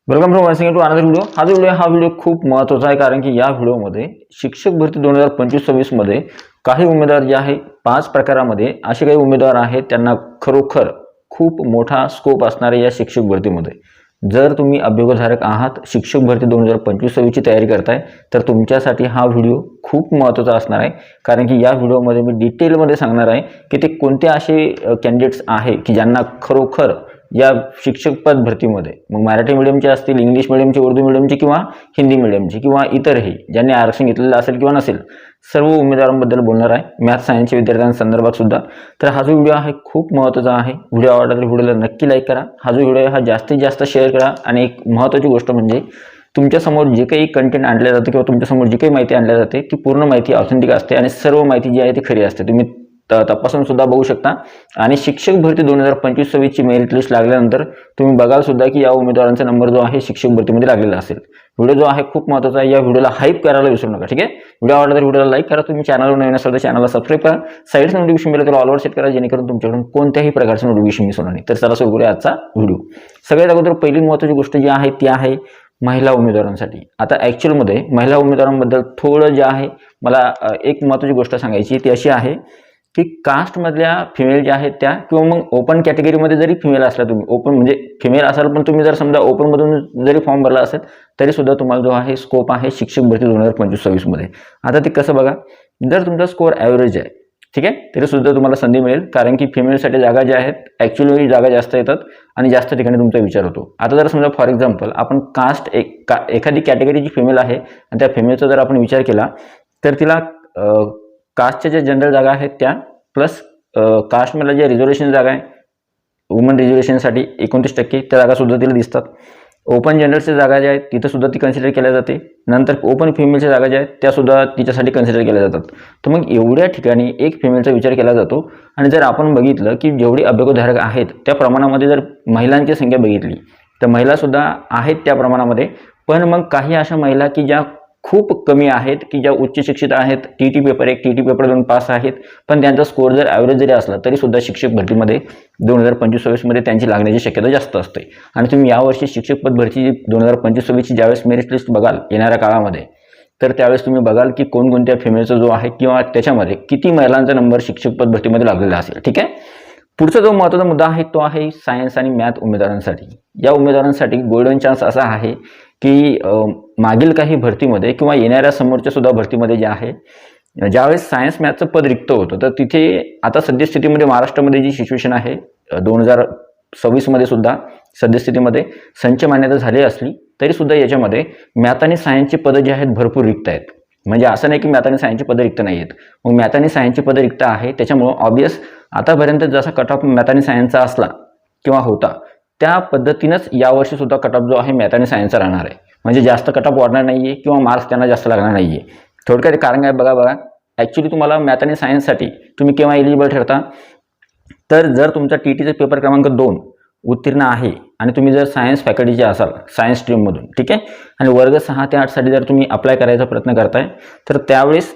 Welcome to watching to another video. हा video खूप महत्त्वाचा आहे, कारण की या व्हिडिओमध्ये शिक्षक भरती 2025-26 मध्ये काही उमेदवार जे आहे 5 प्रकारामध्ये असे काही उमेदवार आहेत त्यांना खरोखर खूप मोठा स्कोप असणार आहे या शिक्षक भरतीमध्ये। जर तुम्ही अभ्यर्थीधारक आहात, शिक्षक भरती 2025-26 ची तयारी करताय, तर तुमच्यासाठी हा व्हिडिओ खूप महत्त्वाचा असणार आहे, कारण की या व्हिडिओमध्ये मी डिटेलमध्ये सांगणार आहे की ते कोणते असे कॅन्डिडेट्स आहे की ज्यांना खरोखर या शिक्षक पद भरतीमध्ये मग मराठी मीडियमचे असतील, इंग्लिश मीडियमचे, उर्दू मीडियमचे किंवा हिंदी मीडियमचे किंवा इतरही ज्यांनी आरक्षण घेतलेलं असेल किंवा नसेल, सर्व उमेदवारांबद्दल बोलणार आहे, मॅथ सायन्सच्या विद्यार्थ्यांसंदर्भात सुद्धा। तर हा जो व्हिडिओ आहे खूप महत्त्वाचा आहे। व्हिडिओ आवडला तर व्हिडिओला नक्की लाईक करा, हा जो व्हिडिओ हा जास्तीत जास्त शेअर करा। आणि एक महत्त्वाची गोष्ट म्हणजे तुमच्यासमोर जे काही कंटेंट आणले जाते किंवा तुमच्यासमोर जी काही माहिती आणली जाते ती पूर्ण माहिती ऑथेंटिक असते आणि सर्व माहिती जी आहे ती खरी असते। तुम्ही तपासून सुद्धा बघू शकता। आणि शिक्षक भरती 2025-26 ची मेरिट लिस्ट लागल्यानंतर तुम्ही बघाल सुद्धा की या उमेदवारांचा नंबर जो आहे शिक्षक भरतीमध्ये लागलेला असेल। व्हिडिओ जो आहे खूप महत्त्वाचा आहे, या व्हिडिओला हाईप करायला विसरू नका, ठीक आहे। व्हिडिओ आवडला तर व्हिडिओला लाईक करा, तुम्ही चॅनलवर नवीन असाल तर चॅनलला सबस्क्राइब करा, साइडच नोटिफिकेशन बेल त्याला ऑलवर सेट करा, जेणेकरून तुमच्याकडून कोणत्याही प्रकारचं नोटिफिकेशन मिस होणार नाही। तर चला सुरू करूया आजचा व्हिडिओ। सगळ्यात अगोदर पहिली महत्त्वाची गोष्ट जी आहे ती आहे महिला उमेदवारांसाठी। आता ॲक्च्युअलमध्ये महिला उमेदवारांबद्दल थोडं जे आहे मला एक महत्त्वाची गोष्ट सांगायची ती अशी आहे की कास्टमधल्या फिमेल ज्या आहेत त्या किंवा मग ओपन कॅटेगरीमध्ये जरी फिमेल असला, तुम्ही ओपन म्हणजे फिमेल असाल पण तुम्ही जर समजा ओपनमधून जरी फॉर्म भरला असेल तरी सुद्धा तुम्हाला जो आहे स्कोप आहे शिक्षक भरती 2025-26 मध्ये। आता ते कसं बघा, जर तुमचा स्कोअर ॲव्हरेज आहे, ठीक आहे, तरी सुद्धा तुम्हाला संधी मिळेल, कारण की फिमेलसाठी जागा ज्या आहेत ॲक्च्युअली जागा जास्त येतात आणि जास्त ठिकाणी तुमचा विचार होतो। आता जर समजा फॉर एक्झाम्पल आपण कास्ट एखादी कॅटेगरीची फिमेल आहे आणि त्या फिमेलचा जर आपण विचार केला तर तिला कास्टच्या ज्या जनरल जागा आहेत त्या प्लस कास्टमधल्या ज्या रिझर्वेशन जागा आहे वुमन रिझर्वेशनसाठी 29% त्या जागा सुद्धा तिला दिसतात। ओपन जनरलच्या जागा ज्या आहेत तिथं सुद्धा ती कन्सिडर केल्या जाते। नंतर ओपन फिमेलच्या जागा ज्या आहेत त्या सुद्धा तिच्यासाठी कन्सिडर केल्या जातात। तर मग एवढ्या ठिकाणी एक फिमेलचा विचार केला जातो। आणि जर आपण बघितलं की जेवढी अभ्यर्थीधारक आहेत त्या प्रमाणामध्ये जर महिलांची संख्या बघितली तर महिला सुद्धा आहेत त्या प्रमाणामध्ये, पण मग काही अशा महिला की ज्या खूप कमी आहेत की ज्या उच्च शिक्षित आहेत, TT paper 1 TT paper 2 pass आहेत, पण त्यांचा स्कोअर जर ॲव्हरेज जरी असला तरी सुद्धा शिक्षक भरतीमध्ये 2025-26 मध्ये त्यांची लागण्याची शक्यता जास्त असते। आणि तुम्ही यावर्षी शिक्षक पद भरती 2025-26 ची ज्यावेळेस मेरिट लिस्ट बघाल येणाऱ्या काळामध्ये, तर त्यावेळेस तुम्ही बघाल की कोणकोणत्या फिमेलचा जो आहे किंवा त्याच्यामध्ये किती महिलांचा नंबर शिक्षक पद भरतीमध्ये लागलेला असेल, ठीक आहे। पुढचा जो महत्त्वाचा मुद्दा आहे तो आहे सायन्स आणि मॅथ उमेदवारांसाठी। या उमेदवारांसाठी गोल्डन चान्स असा आहे की मागील काही भरतीमध्ये किंवा येणाऱ्या समोरच्या सुद्धा भरतीमध्ये जे आहे ज्यावेळेस सायन्स मॅथचं पद रिक्त होतं, तर तिथे आता सद्यस्थितीमध्ये महाराष्ट्रामध्ये जी सिच्युएशन आहे 2026 मध्ये सुद्धा सद्यस्थितीमध्ये संच मान्यता झाली असली तरी सुद्धा याच्यामध्ये मॅथ आणि सायन्सची पदं जी आहेत भरपूर रिक्त आहेत। म्हणजे असं नाही की मॅथ आणि सायन्सची पदं रिक्त नाही आहेत, मग मॅथ आणि सायन्सची पदं रिक्त आहे। त्याच्यामुळं ऑब्वियस आतापर्यंत जसा कट ऑफ मॅथ आणि सायन्सचा असला किंवा होता त्या पद्धतीनंच यावर्षी सुद्धा कट ऑफ जो आहे मॅथ आणि सायन्सचा राहणार आहे। म्हणजे जास्त कट ऑफ वाढणार नाहीये किंवा मार्क्स त्यांना जास्त लागणार नाहीये। थोडक्यात कारण काय बघा, ॲक्च्युली तुम्हाला मॅथ आणि सायन्ससाठी तुम्ही केव्हा एलिजिबल ठरता, तर जर तुमचा टीटीचा पेपर क्रमांक 2 उत्तीर्ण आहे आणि तुम्ही जर सायन्स फॅकल्टीचे असाल सायन्स स्ट्रीममधून, ठीक आहे, आणि वर्ग 6 ते 8 साठी जर तुम्ही अप्लाय करायचा प्रयत्न करताय तर त्यावेळेस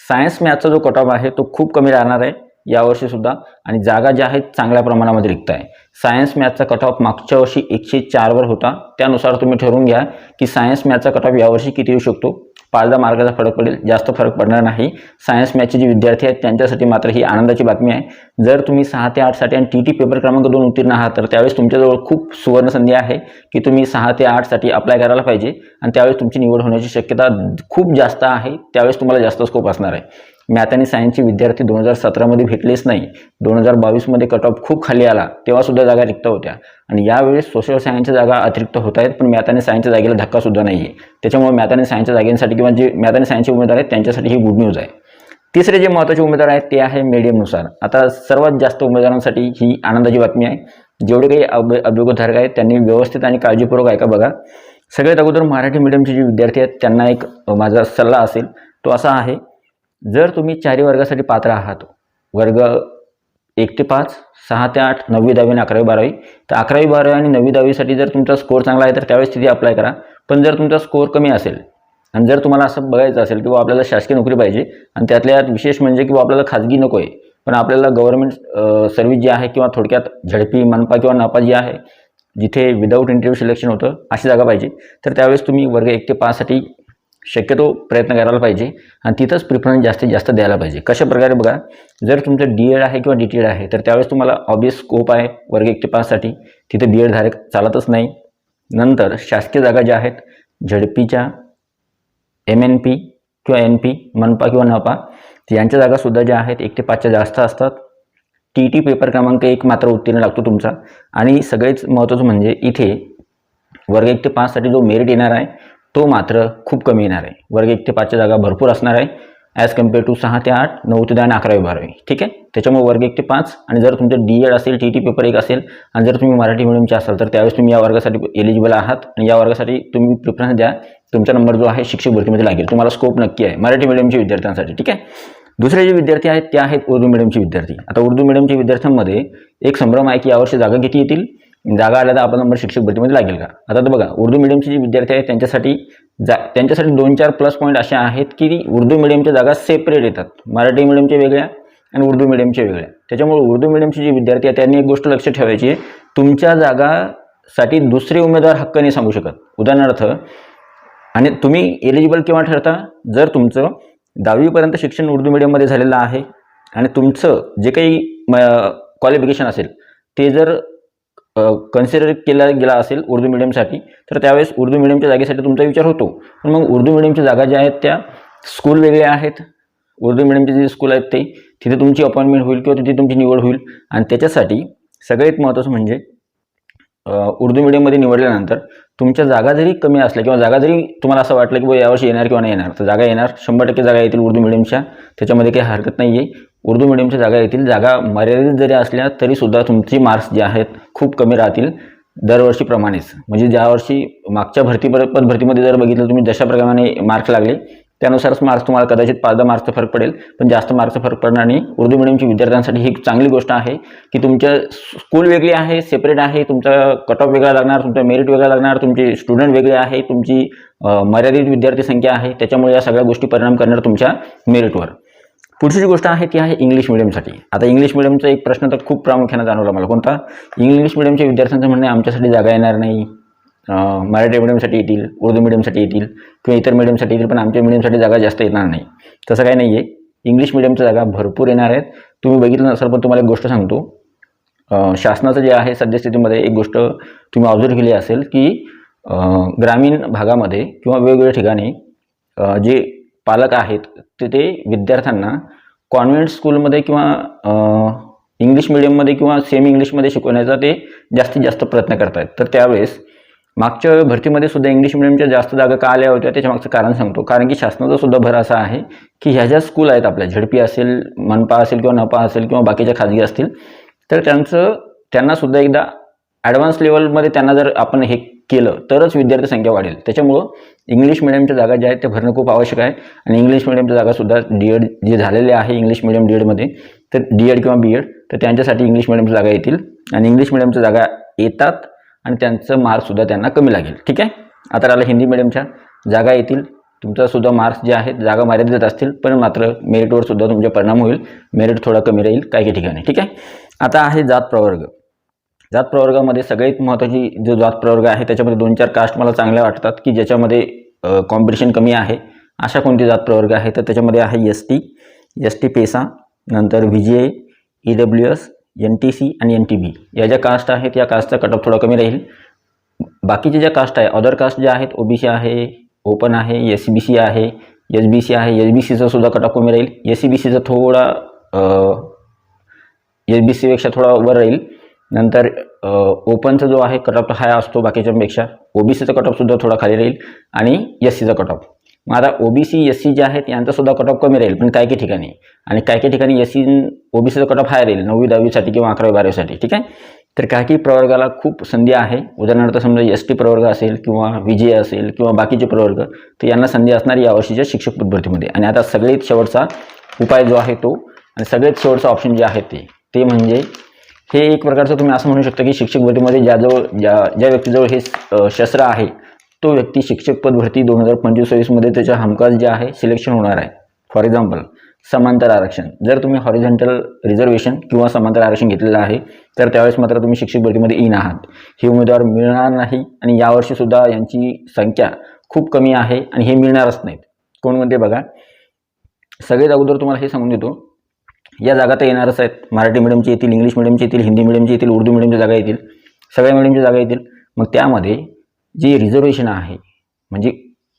सायन्स मॅथचा जो कट ऑफ आहे तो खूप कमी राहणार आहे यावर्षी सुद्धा, आणि जागा ज्या आहेत चांगल्या प्रमाणामध्ये रिक्त आहे। सायन्स मॅथचा कट ऑफ मागच्या वर्षी 104 वर होता, त्यानुसार तुम्ही ठरवून घ्या की सायन्स मॅथचा कट ऑफ यावर्षी किती येऊ शकतो। 5-10 मार्काचा फरक पडेल, जास्त फरक पडणार नाही। सायन्स मॅथचे जे विद्यार्थी आहेत त्यांच्यासाठी मात्र ही आनंदाची बातमी आहे। जर तुम्ही 6 ते 8 साठी आणि टीटी पेपर क्रमांक 2 उत्तीर्ण आहात तर त्यावेळेस तुमच्याजवळ खूप सुवर्ण संधी आहे की तुम्ही 6 ते 8 साठी अप्लाय करायला पाहिजे आणि त्यावेळेस तुमची निवड होण्याची शक्यता खूप जास्त आहे। त्यावेळेस तुम्हाला जास्त स्कोप असणार आहे। मॅथ आणि सायन्सचे विद्यार्थी 2017 मध्ये भेटलेच नाही, 2022 मध्ये कट ऑफ खूप खाली आला तेव्हा सुद्धा जागा रिक्त होत्या, आणि यावेळेस सोशल सायन्सच्या जागा अतिरिक्त होत आहेत, पण मॅथ आणि सायन्सच्या जागेला धक्का सुद्धा नाही आहे। त्याच्यामुळे मॅथ आणि सायन्सच्या जागेसाठी किंवा जे मॅथ आणि सायन्सचे उमेदवार आहेत त्यांच्यासाठी ही गुड न्यूज आहे। तिसरे जे महत्त्वाचे उमेदवार आहेत ते आहे मीडियमनुसार। आता सर्वात जास्त उमेदवारांसाठी ही आनंदाची बातमी आहे। जेवढे काही अभ्यर्थीधारक आहेत त्यांनी व्यवस्थित आणि काळजीपूर्वक ऐका बघा। सगळ्यात अगोदर मराठी मीडियमचे जे विद्यार्थी आहेत त्यांना एक माझा सल्ला असेल तो असा आहे, जर तुम्ही 4 वर्गासाठी पात्र आहात, वर्ग 1 ते 5, 6 ते 8, 9वी 10वी आणि 11वी 12वी, तर 11वी 12वी आणि 9वी 10वी साठी जर तुमचा स्कोअर चांगला आहे तर त्यावेळेस तिथे अप्लाय करा। पण जर तुमचा स्कोअर कमी असेल आणि जर तुम्हाला असं बघायचं असेल किंवा आपल्याला शासकीय नोकरी पाहिजे आणि त्यातल्या विशेष म्हणजे किंवा आपल्याला खाजगी नको आहे पण आपल्याला गव्हर्नमेंट सर्व्हिस जी आहे किंवा थोडक्यात झडपी, मनपा किंवा नपा जी आहे जिथे विदाऊट इंटरव्ह्यू सिलेक्शन होतं अशी जागा पाहिजे, तर त्यावेळेस तुम्ही वर्ग 1 ते 5 साठी शक्यतो प्रयत्न करायला पाहिजे आणि तिथंच प्रिफरन्स जास्तीत जास्त द्यायला पाहिजे. कशा प्रकारे बघा, जर तुमचं DED आहे किंवा DTED आहे तर त्यावेळेस तुम्हाला ऑब्वियस स्कोप आहे वर्ग 1 ते 5 साठी, तिथे BED धारक चालतच नाही. नंतर शासकीय जागा ज्या आहेत झडपीच्या, MNP किंवा NP, मनपा किंवा नपा यांच्या जागासुद्धा ज्या आहेत 1 ते 5च्या जास्त असतात. TT पेपर क्रमांक 1 मात्र उत्तीर्ण लागतो तुमचा. आणि सगळेच महत्त्वाचं म्हणजे इथे वर्ग 1 ते 5 साठी जो मेरिट येणार आहे तो मात्र खूप कमी येणार आहे. वर्ग 1 ते 5च्या जागा भरपूर असणार आहे ॲज कम्पेअर टू 6 ते 8, 9 ते 10 आणि 11वी 12वी. ठीक आहे, त्याच्यामुळे वर्ग 1 ते 5 आणि जर तुमचं DED असेल, TT पेपर 1 असेल आणि जर तुम्ही मराठी मीडियमचे असाल तर त्यावेळेस तुम्ही या वर्गासाठी एलिजिबल आहात आणि या वर्गासाठी तुम्ही प्रिफरन्स द्या. तुमचा नंबर जो आहे शिक्षक भरतीमध्ये लागेल, तुम्हाला स्कोप नक्की आहे मराठी मीडियमच्या विद्यार्थ्यांसाठी. ठीक आहे, दुसरे जे विद्यार्थी आहेत ते आहेत उर्दू मीडियमचे विद्यार्थी. आता उर्दू मीडियमच्या विद्यार्थ्यांमध्ये एक संभ्रम आहे की यावर्षी जागा किती येतील, जागा आल्या तर आपला नंबर शिक्षक भरतीमध्ये लागेल का. आता तर बघा, उर्दू मीडियमचे जे विद्यार्थी आहेत त्यांच्यासाठी 2-4 प्लस पॉईंट असे आहेत की उर्दू मीडियमच्या जागा सेपरेट येतात, मराठी मीडियमच्या वेगळ्या आणि उर्दू मीडियमच्या वेगळ्या. त्याच्यामुळे उर्दू मीडियमचे जे विद्यार्थी आहेत त्यांनी एक गोष्ट लक्षात ठेवायची आहे, तुमच्या जागासाठी दुसरे उमेदवार हक्क नाही सांगू शकत. उदाहरणार्थ, आणि तुम्ही एलिजिबल केव्हा ठरता, जर तुमचं 10वीपर्यंत शिक्षण उर्दू मीडियममध्ये झालेलं आहे आणि तुमचं जे काही क्वालिफिकेशन असेल ते जर कन्सिडर केला गेला असेल उर्दू मीडियमसाठी, तर त्यावेळेस उर्दू मीडियमच्या जागेसाठी तुमचा विचार होतो. पण मग उर्दू मीडियमच्या जागा ज्या आहेत त्या स्कूल वेगळ्या आहेत, उर्दू मीडियमचे जे स्कूल आहेत ते तिथे तुमची अपॉइंटमेंट होईल किंवा तिथे तुमची निवड होईल. आणि त्याच्यासाठी सगळ्यात महत्त्वाचं म्हणजे उर्दू मीडियममध्ये निवडल्यानंतर तुमच्या जागा जरी कमी असल्या किंवा जागा जरी तुम्हाला असं वाटलं की बा यावर्षी येणार किंवा नाही येणार, तर जागा येणार, 100% जागा येतील उर्दू मीडियमच्या, त्याच्यामध्ये काही हरकत नाही आहे. उर्दू मीडियमच्या जागा येतील, जागा मर्यादित जरी असल्या तरीसुद्धा तुमची मार्क्स जे आहेत खूप कमी राहतील दरवर्षीप्रमाणेच. म्हणजे ज्या वर्षी मागच्या भरतीमध्ये जर बघितलं तुम्ही जशा प्रमाणे मार्क्स लागले त्यानुसारच मार्क्स तुम्हाला कदाचित 5-10 मार्क्सचा फरक पडेल, पण जास्त मार्क्सचा फरक पडणार नाही. उर्दू मीडियमच्या विद्यार्थ्यांसाठी ही चांगली गोष्ट आहे की तुमच्या स्कूल वेगळी आहे, सेपरेट आहे, तुमचा कट ऑफ वेगळा लागणार, तुमचा मेरिट वेगळा लागणार, तुमचे स्टुडंट वेगळे आहे, तुमची मर्यादित विद्यार्थी संख्या आहे, त्याच्यामुळे या सगळ्या गोष्टी परिणाम करणार तुमच्या मेरिटवर. पुढची जी गोष्ट आहे ती आहे इंग्लिश मीडियमसाठी. आता इंग्लिश मीडियमचा एक प्रश्न तर खूप प्रामुख्याने जाणवला मला, कोणता, इंग्लिश मीडियमच्या विद्यार्थ्यांचं म्हणणं आहे आमच्यासाठी जागा येणार नाही, मराठी मीडियमसाठी येतील, उर्दू मीडियमसाठी येतील किंवा इतर मीडियमसाठी येतील, पण आमच्या मीडियमसाठी जागा जास्त येणार नाही. तसं काही नाही आहे, इंग्लिश मीडियमच्या जागा भरपूर येणार आहेत. तुम्ही बघितलं नसेल पण तुम्हाला एक गोष्ट सांगतो, शासनाचं जे आहे सद्यस्थितीमध्ये एक गोष्ट तुम्ही ऑब्झर्व केली असेल की ग्रामीण भागामध्ये किंवा वेगवेगळ्या ठिकाणी जे पालक आहेत ते विद्यार्थ्यांना कॉन्व्हेंट स्कूलमध्ये किंवा इंग्लिश मीडियममध्ये किंवा सेमी इंग्लिशमध्ये शिकवण्याचा ते जास्तीत जास्त प्रयत्न करत आहेत. तर त्यावेळेस मागच्या भरतीमध्ये सुद्धा इंग्लिश मीडियमच्या जास्त जागा का आल्या होत्या त्याच्यामागचं कारण सांगतो. कारण की शासनाचा सुद्धा भर असा आहे की ह्या ज्या स्कूल आहेत आपल्या झडपी असेल, मनपा असेल किंवा नपा असेल किंवा बाकीच्या खाजगी असतील, तर त्यांना सुद्धा एकदा ॲडव्हान्स लेवलमध्ये त्यांना जर आपण हे केलं तरच विद्यार्थी संख्या वाढेल. त्याच्यामुळं इंग्लिश मिडियमच्या जागा ज्या आहेत त्या भरणं खूप आवश्यक आहे. आणि इंग्लिश मिडियमच्या जागासुद्धा DED जे झालेले आहे इंग्लिश मिडियम DEDमध्ये, तर DED किंवा BED, तर त्यांच्यासाठी इंग्लिश मिडियमच्या जागा येतील आणि इंग्लिश मिडियमच्या जागा येतात आणि त्यांचं मार्क्ससुद्धा त्यांना कमी लागेल. ठीक आहे, आता राहिलं हिंदी मिडियमच्या जागा येतील, तुमचासुद्धा मार्क्स जे आहेत जागा मर्यादित असतील, पण मात्र मेरिटवर सुद्धा तुमचा परिणाम होईल, मेरिट थोडा कमी राहील काही ठिकाणी. ठीक आहे, आता आहे जात प्रवर्ग. जात प्रवर्गामध्ये सगळ्यात महत्त्वाची जो जात प्रवर्ग आहे त्याच्यामध्ये 2-4 कास्ट मला चांगल्या वाटतात की ज्याच्यामध्ये कॉम्पिटिशन कमी आहे. अशा कोणती जात प्रवर्ग आहे तर त्याच्यामध्ये आहे ST पेसा, नंतर VGI, EWS, NTC आणि NTB. या ज्या कास्ट आहेत या कास्टचा कट ऑफ थोडा कमी राहील. बाकीचे ज्या कास्ट आहे अदर कास्ट ज्या आहेत OBC आहे, ओपन आहे, SBC आहे, SBC आहे, SBCचा सुद्धा कट ऑफ कमी राहील. SCBCचा थोडा SBCपेक्षा थोडा वर राहील. नंतर ओपनचा जो आहे कट ऑफ हाय असतो बाकीच्यांपेक्षा, OBCचा कट ऑफ सुद्धा थोडा खाली राहील आणि SCचा कट ऑफ. मग आता OBC SC जे आहेत यांचा सुद्धा कट ऑफ कमी राहील पण काही ठिकाणी, आणि काही ठिकाणी SC OBCचा कट ऑफ हाय राहील 9वी 10वीसाठी किंवा 11वी 12वीसाठी. ठीक आहे, तर काही प्रवर्गाला खूप संधी आहे. उदाहरणार्थ समजा ST प्रवर्ग असेल किंवा VGI असेल किंवा बाकीचे प्रवर्ग, तर यांना संधी असणार या वर्षीच्या शिक्षक भरतीमध्ये. आणि आता सगळ्यात शेवटचा उपाय जो आहे तो आणि सगळ्यात शेवटचा ऑप्शन जे आहे ते म्हणजे हे एक प्रकारचं तुम्ही असं म्हणू शकता की शिक्षक भरतीमध्ये ज्या व्यक्तीजवळ हे शस्त्र आहे तो व्यक्ती शिक्षक पद भरती 2025-26 मध्ये त्याच्या हमखास जे आहे सिलेक्शन होणार आहे. फॉर एक्झाम्पल समांतर आरक्षण, जर तुम्ही हॉरिझॉन्टल रिझर्वेशन किंवा समांतर आरक्षण घेतलेलं आहे तर त्यावेळेस मात्र तुम्ही शिक्षक भरतीमध्ये इन आहात, हे उमेदवार मिळणार नाही. आणि यावर्षी सुद्धा यांची संख्या खूप कमी आहे आणि हे मिळणारच नाहीत. कोणकोणते बघा, सगळ्यात अगोदर तुम्हाला हे सांगून देतो, या जागा तर येणारच आहेत. मराठी मीडियमची येतील, इंग्लिश मीडियमची येतील, हिंदी मीडियमची येतील, उर्दू मीडियमच्या जागा येतील, सगळ्या मीडियमच्या जागा येतील. मग त्यामध्ये जे रिझर्वेशन आहे, म्हणजे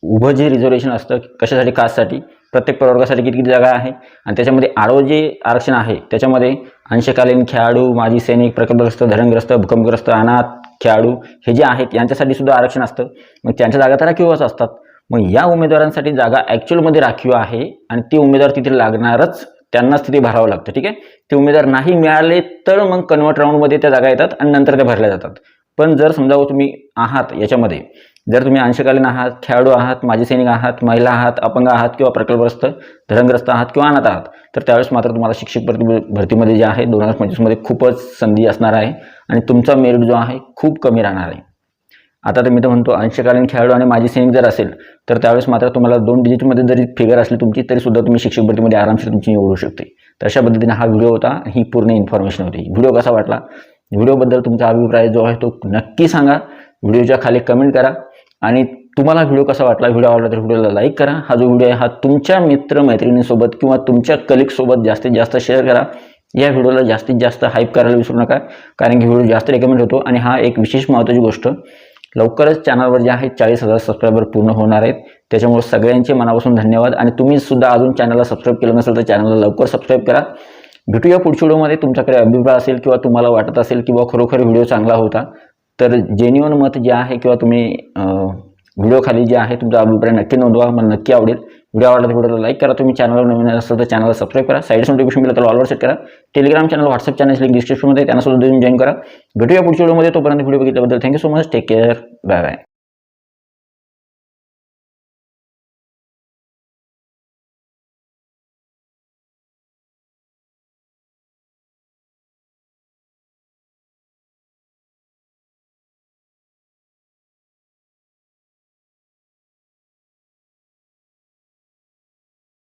उभं जे रिझर्वेशन असतं कशासाठी, कास्टसाठी, प्रत्येक प्रवर्गासाठी किती किती जागा आहे, आणि त्याच्यामध्ये आडवं जे आरक्षण आहे त्याच्यामध्ये अंशकालीन खेळाडू, माजी सैनिक, प्रकल्पग्रस्त, धरणग्रस्त, भूकंपग्रस्त, अनाथ खेळाडू हे जे आहेत यांच्यासाठी सुद्धा आरक्षण असतं. मग त्यांच्या जागा तर राखीवच असतात. मग या उमेदवारांसाठी जागा ॲक्च्युअलमध्ये राखीव आहे आणि ते उमेदवार तिथे लागणारच, त्यांनाच तिथे भरावं लागतं. ठीक आहे, ते उमेदवार नाही मिळाले तर मग कन्वर्ट राऊंडमध्ये त्या जागा येतात आणि नंतर त्या भरल्या जातात. पण जर समजा तुम्ही आहात याच्यामध्ये, जर तुम्ही अंशकालीन आहात, खेळाडू आहात, माजी सैनिक आहात, महिला आहात, अपंग आहात किंवा प्रकल्पग्रस्त, धरणग्रस्त आहात किंवा अनाथ आहात, तर त्यावेळेस मात्र तुम्हाला शिक्षक भरतीमध्ये जे आहे 2025मध्ये खूपच संधी असणार आहे आणि तुमचा मेरिट जो आहे खूप कमी राहणार आहे. आता तर मी तर म्हणतो, अंशकालीन खेळाडू आणि माजी सैनिक जर असेल तर त्यावेळेस मात्र तुम्हाला 2 डिजिटमध्ये जरी फिगर असली तुमची तरी सुद्धा तुम्ही शिक्षक भरतीमध्ये आरामशीर तुमची निवडू शकते. तर अशा पद्धतीने हा व्हिडिओ होता, ही पूर्ण इन्फॉर्मेशन होती. व्हिडिओ कसा वाटला, व्हिडिओबद्दल तुमचा अभिप्राय जो आहे तो नक्की सांगा, व्हिडिओच्या खाली कमेंट करा. आणि तुम्हाला व्हिडिओ कसा वाटला, व्हिडिओ आवडला तर व्हिडिओला लाईक करा. हा जो व्हिडिओ आहे हा तुमच्या मित्रमैत्रिणींसोबत किंवा तुमच्या कलिगसोबत जास्तीत जास्त शेअर करा. या व्हिडिओला जास्तीत जास्त हाईप करायला विसरू नका, कारण की व्हिडिओ जास्त रेकमेंड होतो. आणि हा एक विशेष महत्त्वाची गोष्ट, लवकरच चॅनलवर जे आहे 40,000 सबस्क्रायबर पूर्ण होणार आहेत. त्याच्यामुळे सगळ्यांचे मनापासून धन्यवाद. आणि तुम्ही सुद्धा अजून चॅनलला सबस्क्राईब केलं नसेल तर चॅनलला लवकर सबस्क्राईब करा. भेटूया पुढच्या व्हिडिओमध्ये. तुमच्याकडे अभिप्राय असेल किंवा तुम्हाला वाटत असेल किंवा खरोखर व्हिडिओ चांगला होता तर जेन्युइन मत जे आहे किंवा तुम्ही व्हिडिओ खाली जे आहे तुमचा अभिप्राय नक्की नोंदवा, मला नक्की आवडेल. व्हिडिओ आवडला तर व्हिडिओला लाईक करा. तुम्ही चॅनलवर नवीन असेल तर चॅनलला सबस्क्राईब करा. साईड नोटिफिकेशन मिळालं तर ऑलवर सेट करा. Telegram channel, WhatsApp channel link डिस्क्रिप्शनमध्ये, त्यांना सुद्धा जॉईन करा. भेटूया पुढच्या व्हिडिओमध्ये. तोपर्यंत व्हिडिओ बघितल्याबद्दल thank you so much. Take care. Bye bye.